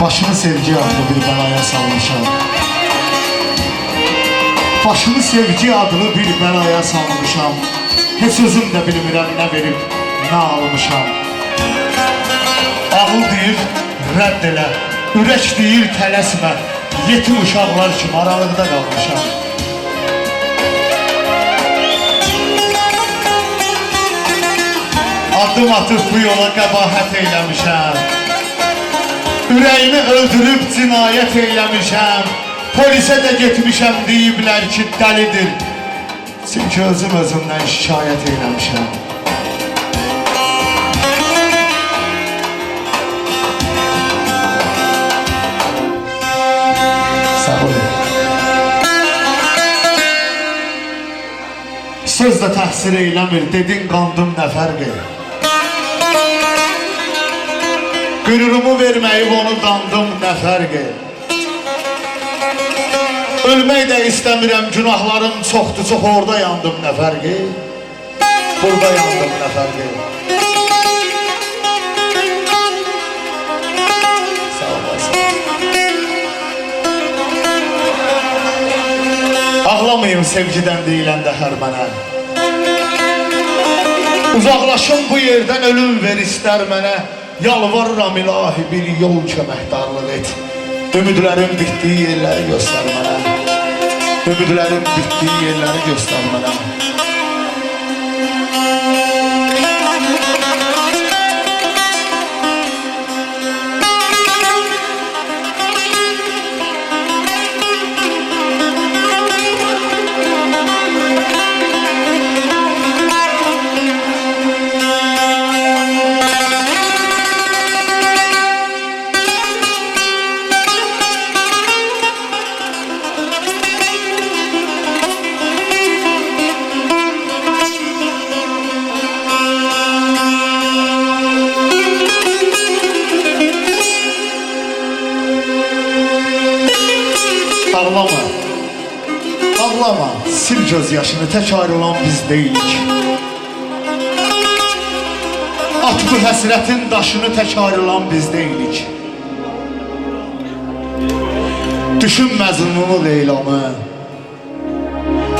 Başını sevgi adlı bir belaya salmışam. Başını sevgi adlı bir belaya salmışam. Heç özüm də bilmirəm nə verib, nə almışam. Ağıl deyir, rədd elə. Ürək deyir, tələsmə. Yetim uşaqlar kimi aralıqda qalmışam. Adım atıb bu yola qəbahət eyləmişəm. Ürəyimi öldürüb cinayət eyləmişəm. Polisə də getmişəm, deyiblər ki, dəlidir. Çünki özümdən şikayət eyləmişəm. Sağ olun. Söz də təhsir eyləmir, dedin qandım nə fərqi. Qürrumu verməyib onu dandım nə fərqi. Ölmək də istəmirəm, günahlarım çoxdur, çox orada yandım nə fərqi. Burada yandım nə fərqi. Sağ olasın. Ağlamayın sevgidən deyiləndə hər mənə. Uzaqlaşın bu yerdən, ölüm ver istər mənə. Yalvarıram ilahi bir yol köməkdarlıq et. Ümidlərim bitdiyi yerləri göstər mənə. Ümidlərim bitdiyi yerləri göstər mənə. Ağlama, ağlama, sil göz yaşını, tək ayrılan biz deyilik. At bu həsrətin daşını, tək ayrılan biz deyilik. Düşün Məzmununu, Leylamı,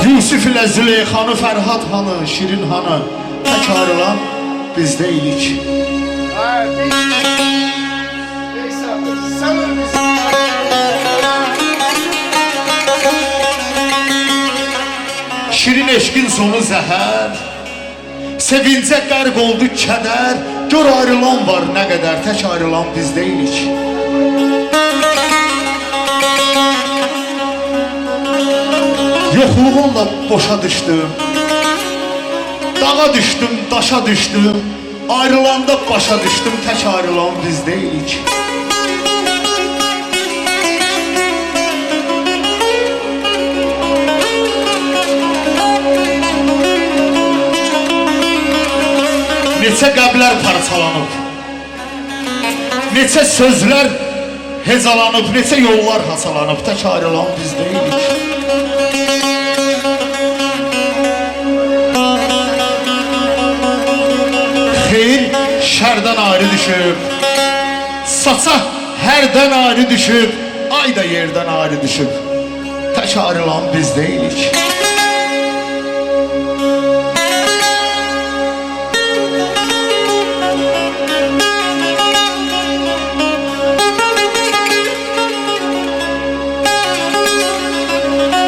Yusuf ilə Züleyxanı, Fərhad hanı, Şirin hanı, tək ayrılan biz deyilik. Şirin eşkin sonu zəhər, sevincə qərq oldu kədər. Gör ayrılan var nə qədər, tək ayrılan biz deyilik. Yoxluğunla boşa düşdüm, dağa düşdüm, daşa düşdüm. Ayrılanda başa düşdüm, tək ayrılan biz deyilik. Neçə qəblər parçalanıb, neçə sözlər hecalanıb, neçə yollar hasalanıb, tək ayrılan biz deyilik. Xeyir şərdən ayrı düşüb, saça hərdən ayrı düşüb, ay da yerdən ayrı düşüb, tək ayrılan biz deyilik.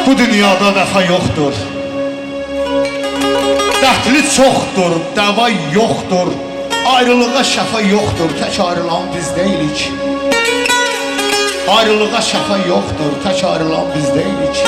Bu dünyada vəfa yoxdur, dərdli çoxdur, dəva yoxdur, ayrılığa şəfa yoxdur, tək ayrılan biz deyilik. Ayrılığa şəfa yoxdur, tək ayrılan biz deyilik.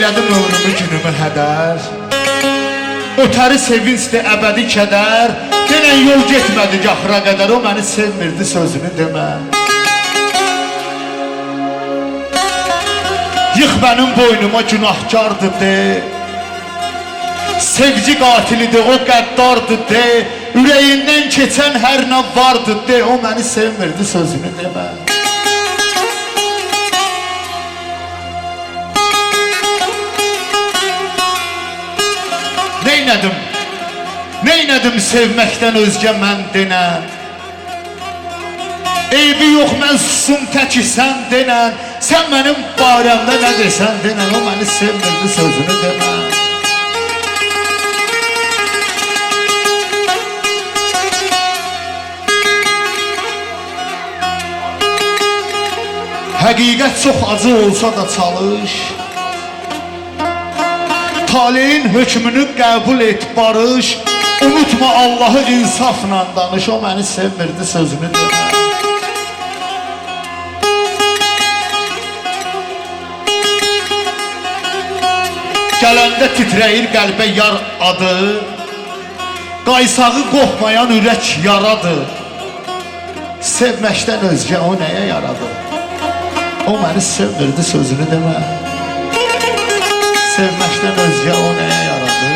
Eylədim ömrümü günümü hədər. Ötəri sevincdir əbədi kədər. Denən yol getmədi axıra qədər. O məni sevmirdi sözünü demə. Yıx mənim boynuma günahkardır de. Sevgi qatilidir, o qəddardır de. Ürəyindən keçən hər nə vardır de. O məni sevmirdi sözünü demə. Neynədim sevməkdən özgə mən denən. Eybi yox mən susum təki sən denən. Sən mənim barəmdə nə desən denən. O məni sevmirdi sözünü demə. Həqiqət çox acı olsa da çalış. Taleyin hökmünü qəbul et barış. Unutma Allahı insafla danış. O məni sevmirdi sözünü demə. Gələndə titrəyir qəlbə yar adı. Qaysağı qorxmayan ürək yaradır. Sevməkdən özgə o nəyə yaradı? O məni sevmirdi sözünü demə. Sevməkdən özgə o nəyə yaradı?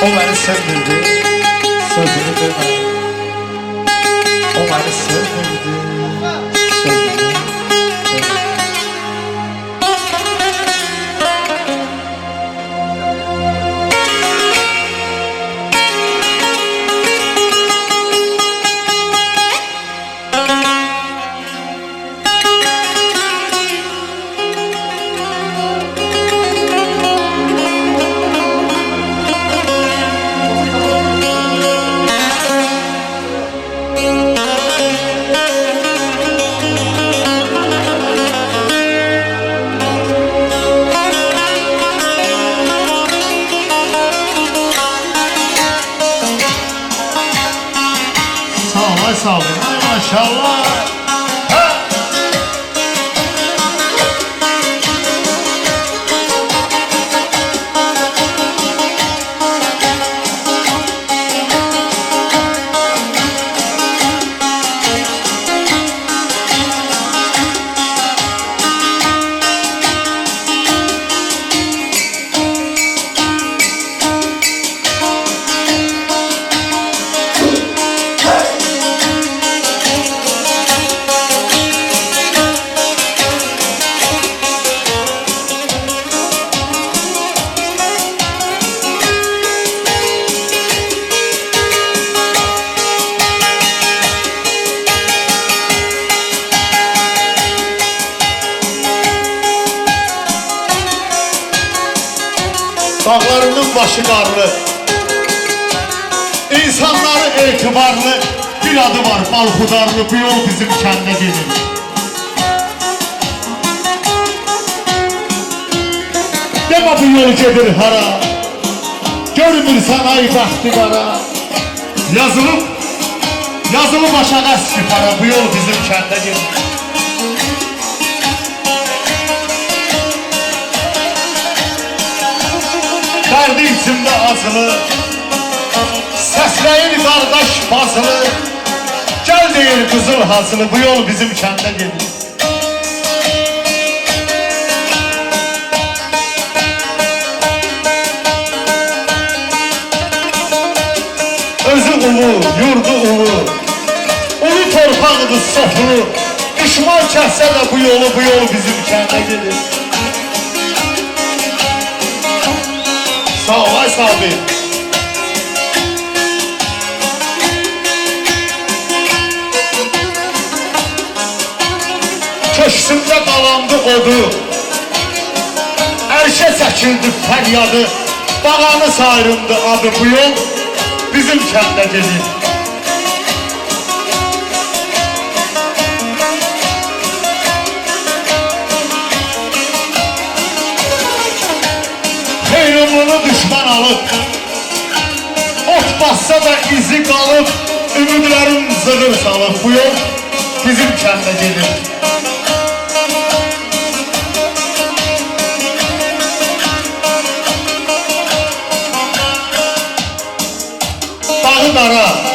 O məni sevmirdi sözünü demə. O məni sevmirdi sözünü demə. Sağ olun, maşallah. Dağlarının başı qarlı, insanları etibarlı. Bir adı var Balxudarlı, bu yol bizim kəndə gedir. Demə bu yol gedir hara, görmürsən ay bəxti qara. Yazılıb aşağı əski para, bu yol bizim kəndə gedir. Dərdi içimdə azılı, səsləyir qardaş bazılı. Gəl deyir qızıl hazılı, bu yol bizim kəndə gedir. Özü ulu, yurdu ulu, ulu torpaqdır soflu. Düşman kəssə də bu yol bizim kəndə gedir. Sağ ol ay sahibi. Köşkümdə qalandı odu, ərşə çəkildi fəryadı. Bağanı sayrımdı adı, bu yol bizim kəndə gedir. Xeyrumlunu düşman alıb, ot bassa da izi qalıb. Ümidlərim zığır salıb, bu yol bizim kəndə gedir.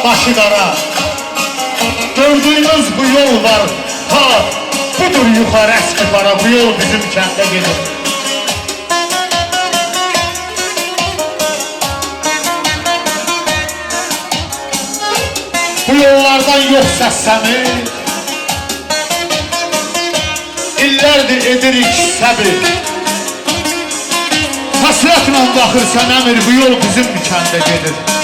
başı qara. Gördüğünüz bu yol var, ha, budur yuxarı Əskipara, bu yol bizim kəndə gedir. Bu yollardan yox səsləmir, illərdir edirik səbir. Həsrətlə baxırsan əmir, bu yol bizim kəndə gedir.